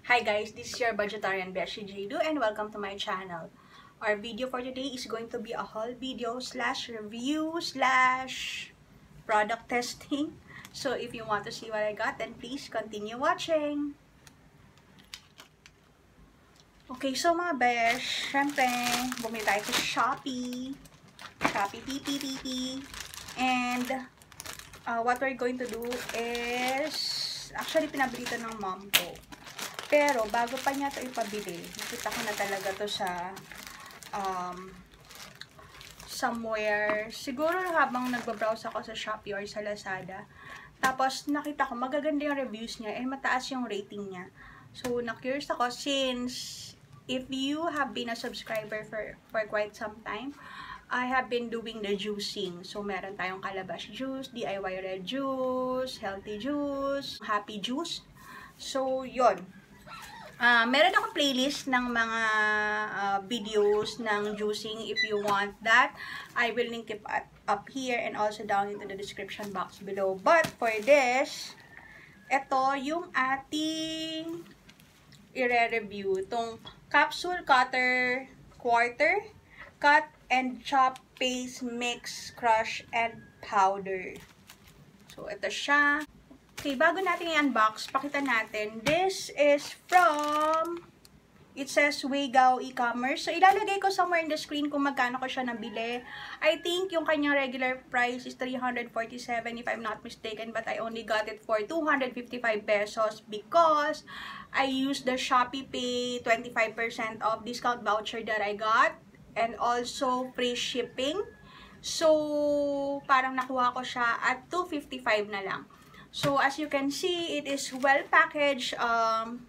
Hi guys, this is your budgetarian Beshi JLU and welcome to my channel. Our video for today is going to be a haul video slash review slash product testing. So if you want to see what I got, then please continue watching. Okay, so mga besh, syempre, bumili tayo sa Shopee P255. And what we're going to do is, actually pinabili ito ng mom ko. Pero, bago pa niya ito ipabili, nakita ko na talaga to sa somewhere. Siguro habang nagbabrowse ako sa Shopee or sa Lazada. Tapos, nakita ko magaganda yung reviews niya and mataas yung rating niya. So, na-curious ako since if you have been a subscriber for quite some time, I have been doing the juicing. So, meron tayong calabash juice, DIY red juice, healthy juice, happy juice. So, yon. Meron akong playlist ng mga videos ng juicing. If you want that, I will link it up here and also down into the description box below. But for this, ito yung ating i-review. Itong Capsule Cutter Quarter Cut and Chop Paste Mix Crush and Powder. So, ito siya. Okay, bago natin i-unbox, pakita natin. This is from, it says Waygaw e-commerce. So, ilalagay ko somewhere in the screen kung magkano ko siya nabili. I think yung kanyang regular price is 347 if I'm not mistaken. But I only got it for 255 pesos because I used the Shopee Pay 25% off discount voucher that I got. And also free shipping. So, parang nakuha ko siya at 255 na lang. So, as you can see, it is well packaged,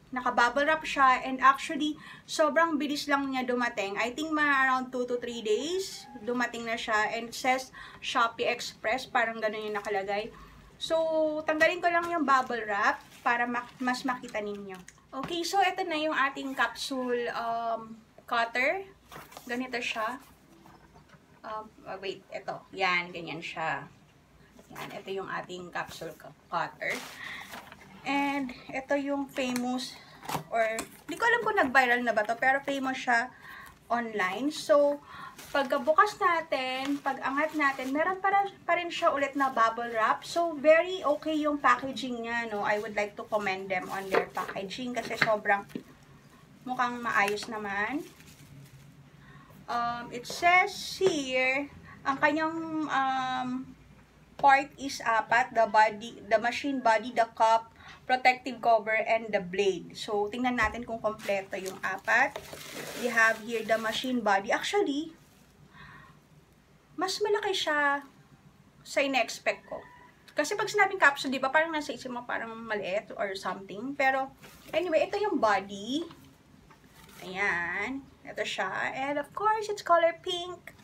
naka-bubble wrap siya, and actually, sobrang bilis lang niya dumating. I think around 2 to 3 days, dumating na siya, and it says Shopee Express, parang ganun yung nakalagay. So, tanggalin ko lang yung bubble wrap para mas makita ninyo. Okay, so ito na yung ating capsule cutter. Ganito siya. Wait, ito. Yan, ganyan siya. Yan, ito yung ating capsule cutter. And, ito yung famous, or, hindi ko alam kung nag-viral na ba to, pero famous siya online. So, pagkabukas natin, pag-angat natin, meron pa rin siya ulit na bubble wrap. So, very okay yung packaging niya, no? I would like to commend them on their packaging kasi sobrang mukhang maayos naman. It says here, ang kanyang part is apat, the machine body, the cup, protective cover, and the blade. So, tingnan natin kung kompleto yung apat. We have here the machine body. Actually, mas malaki siya sa ina-expect ko. Kasi pag sinabing capsule, di ba, parang nasa isip mo parang maliit or something. Pero, anyway, ito yung body. Ayan. Ito siya. And of course, it's color pink.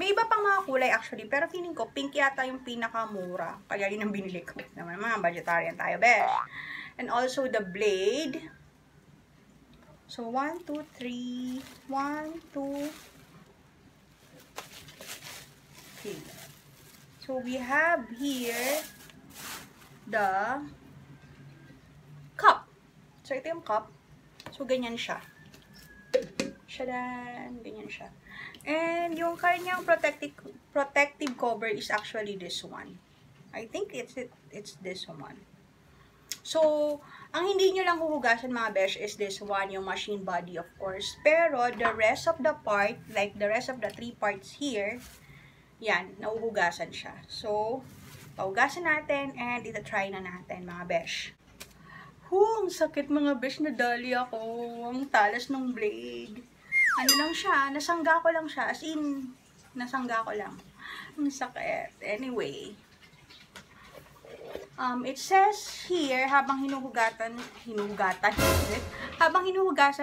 May iba pang mga kulay actually, pero feeling ko pink yata yung pinakamura. Kaya yun ang binili ko. Naman mga vegetarian tayo, besh. And also the blade. So 1, 2, 3. 1, 2. Okay. So we have here the cup. So ito yung cup. So ganyan siya. Shadan, ganyan siya. And yung kanyang protective cover is actually this one. I think it's this one. So, ang hindi nyo lang huhugasan mga besh is this one, yung machine body of course. Pero the rest of the part, like the rest of the 3 parts here, yan, nahuhugasan siya. So, pahugasan natin and ita-try na natin mga besh. Ang sakit mga besh, nadali ako. Ang talas ng blade. Ano lang siya, nasangga ko lang siya. As in, nasangga ko lang. Ang sakit. Anyway. It says here, habang hinuhugasan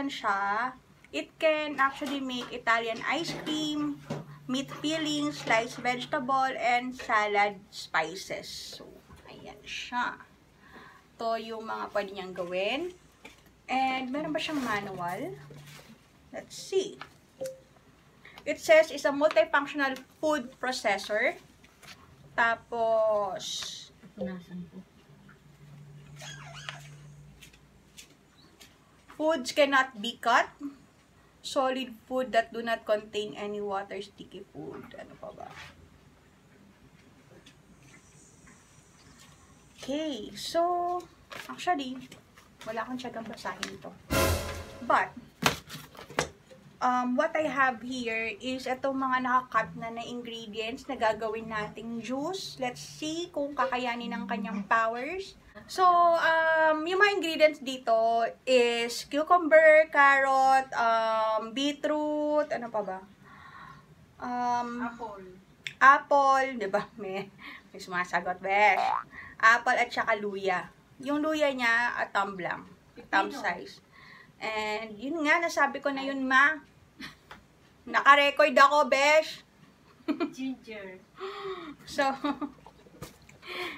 siya, it can actually make Italian ice cream, meat fillings, sliced vegetable, and salad spices. So, ayan siya. Ito yung mga pwede niyang gawin. And, meron ba siyang manual? Let's see. It says it's a multifunctional food processor. Tapos, Foods cannot be cut. Solid food that do not contain any water, sticky food. Ano pa ba? Okay, so, actually, wala akong tiyagang basahin ito. But, what I have here is itong mga nakakat na ingredients na gagawin nating juice. Let's see kung kakayanin ng kanyang powers. So, yung mga ingredients dito is cucumber, carrot, beetroot, ano pa ba? Apple, diba? May sumasagot, besh. Apple at saka luya. Yung luya niya, thumb lang. Thumb size. And, yun nga, nasabi ko na yun, ma. Naka-record ako, besh. Ginger. So,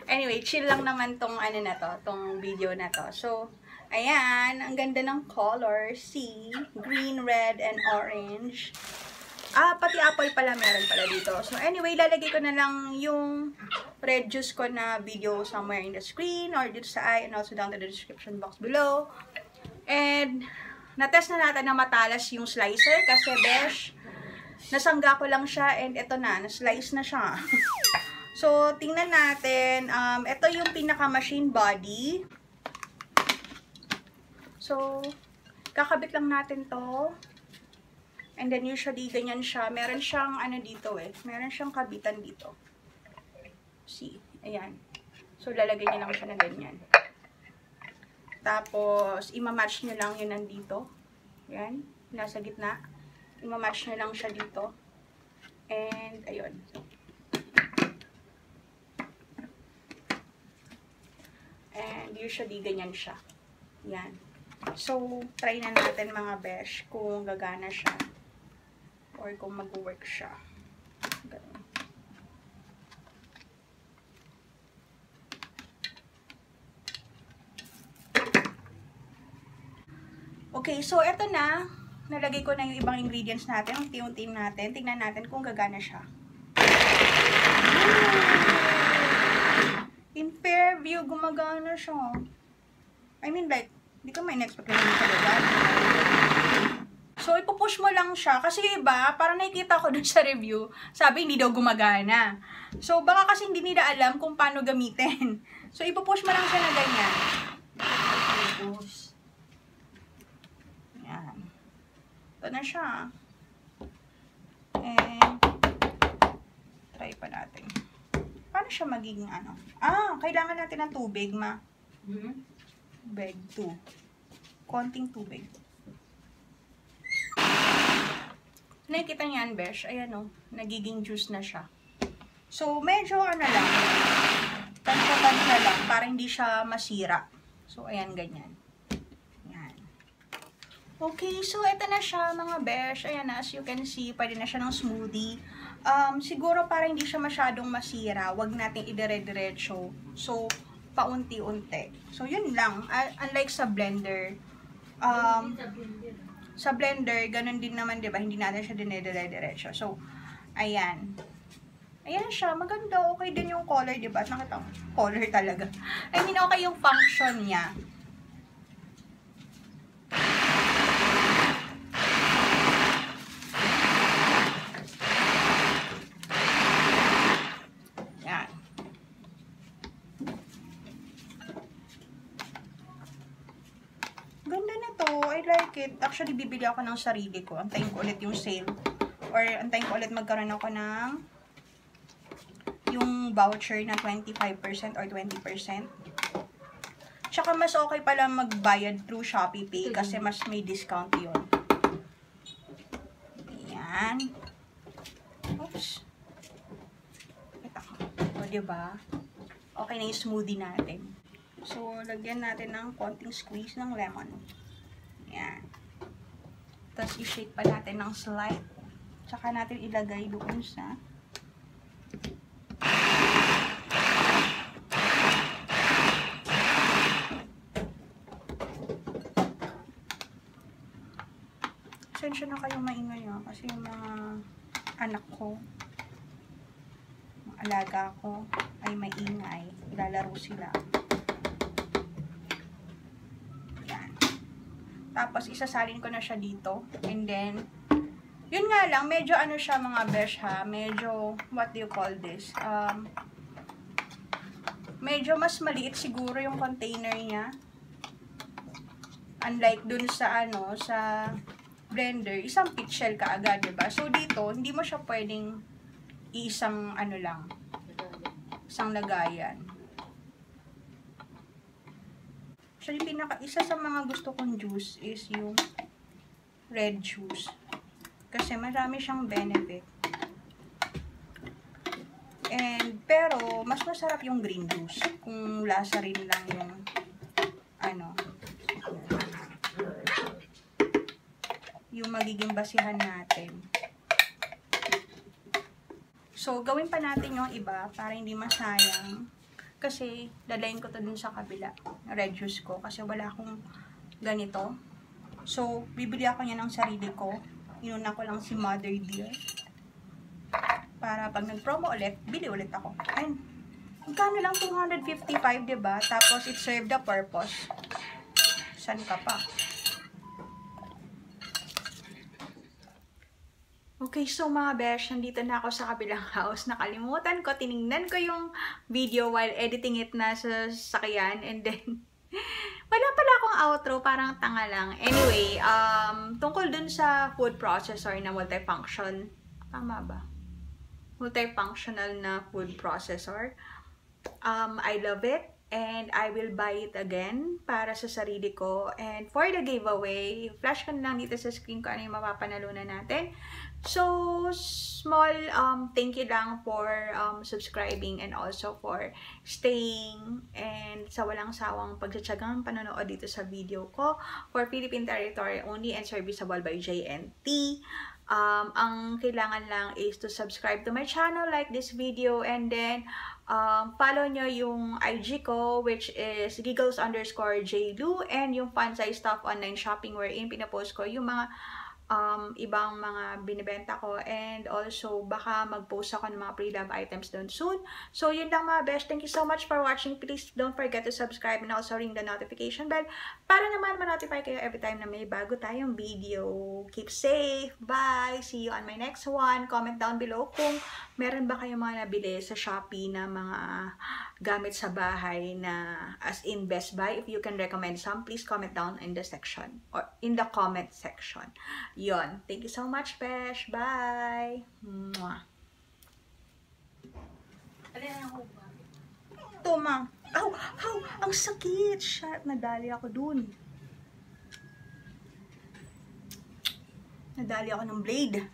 anyway, chill lang naman tong ano na to, tong video na to. So, ayan, ang ganda ng color. See, green, red, and orange. Pati apple pala, meron pala dito. So, anyway, lalagay ko na lang yung red juice ko na video somewhere in the screen or dito sa and also down to the description box below. And, natest na natin na matalas yung slicer kasi, besh, nasangga ko lang siya and ito na, na-slice na siya. So, tingnan natin. Ito yung pinaka-machine body. So, kakabit lang natin to. And then, usually, ganyan siya. Meron siyang, ano dito meron siyang kabitan dito. See? Ayan. So, lalagay niyo lang siya na ganyan. Tapos, ima-match nyo lang yun nandito. Ayan. Nasa gitna. Ima-match nyo lang siya dito. And, ayun. And, usually, ganyan siya. Yan. So, try na natin mga besh kung gagana siya. Or kung mag-work siya. Ganun. Okay, so eto na. Nalagay ko na yung ibang ingredients natin. Unti-unti natin. Tingnan natin kung gagana siya. In fair view, gumagana siya. I mean like, hindi ka may in-expect na hindi siya gagana. So, ipupush mo lang siya. Kasi iba, parang nakikita ko dun sa review, sabi hindi daw gumagana. So, baka kasi hindi nila alam kung paano gamitin. So, ipupush mo lang siya na ganyan. Yan. Ito na siya. And, try pa natin. Paano siya magiging ano? Kailangan natin ng tubig, ma. Tubig, 2. Konting tubig. Nakikita niyan, besh. Ayan o. Nagiging juice na siya. So, medyo ano lang. Tansya-tansya lang. Para hindi siya masira. So, ayan, ganyan. Ayan. Okay, so ito na siya, mga besh. Ayan na, as you can see, pwede na siya ng smoothie. Siguro para hindi siya masyadong masira, wag natin idire-diretso. So, paunti-unti. So, yun lang. Unlike sa blender, sa blender, ganun din naman, diba? Hindi natin siya dinedire-diretso. So, ayan. Ayan siya. Maganda. Okay din yung color, diba? Nakita mo? Color talaga. I mean, okay yung function niya. Ayan. Ganda na to. I like it. Actually, bibili ako ng sarili ko. Antayin ko ulit yung sale. Or antayin ko ulit magkaroon ako ng yung voucher na 25% or 20%. Tsaka mas okay pala magbayad through SHOPBACK kasi mas may discount yun. Ayan. Oops. Kita ko. O, diba? Okay na yung smoothie natin. So, lagyan natin ng konting squeeze ng lemon. Ayan. Tapos, i-shake pa natin ng slight. Tsaka natin ilagay doon sa pasensya na kayong maingay kasi yung mga anak ko, mga alaga ko ay maingay. Lalaro sila. Yan. Tapos, isasalin ko na siya dito. And then, yun nga lang, medyo ano siya mga besh ha. Medyo, what do you call this? Medyo mas maliit siguro yung container niya. Unlike dun sa ano, sa blender, isang pit shell ka agad, diba? So, dito, hindi mo siya pwedeng isang ano lang. Isang lagayan. Actually, isa sa mga gusto kong juice is yung red juice. Kasi marami siyang benefit. Pero, mas masarap yung green juice. Kung lasa rin lang yung ano, yung magiging basihan natin. So, gawin pa natin yung iba para hindi masayang. Kasi, dadayin ko to dun sa kabila. Red juice ko. Kasi wala akong ganito. So, bibili ako niya ng sarili ko. Inuna ko lang si Mother Dear. Para pag nag-promo ulit, bili ulit ako. And, magkano lang 255, diba? Tapos, it served the purpose. San ka pa? Okay, so mga besh, nandito na ako sa kabilang house. Nakalimutan ko, tinignan ko yung video while editing it na sa sasakyan. And then, wala pala akong outro, parang tanga lang. Anyway, tungkol dun sa food processor na multifunction. Tama ba? Multifunctional na food processor. I love it. And I will buy it again para sa sarili ko. And for the giveaway, flash ko na lang dito sa screen ko ano yung mapapanalunan natin. So, small thank you lang for subscribing and also for staying and sa walang sawang pagtsatsagang panonood dito sa video ko for Philippine territory only and serviceable by JNT. Ang kailangan lang is to subscribe to my channel, like this video, and then follow nyo yung IG ko, which is giggles_JLU, and yung Fansai Stuff Online Shopping wherein pinapost ko yung mga ibang mga binibenta ko, and also baka mag-post ako ng mga pre-love items doon soon. So yun lang mga best, thank you so much for watching. Please don't forget to subscribe and also ring the notification bell para naman ma-notify kayo every time na may bago tayong video. Keep safe, bye, see you on my next one. Comment down below kung meron ba kayong mga nabili sa Shopee na mga gamit sa bahay na as in Best Buy. If you can recommend some, please comment down in the section or in the comment section. Yon. Thank you so much, Besh. Bye! Mwah! Ito, ma. Aw! Aw! Ang sakit! Shit! Nadali ako dun. Nadali ako ng blade.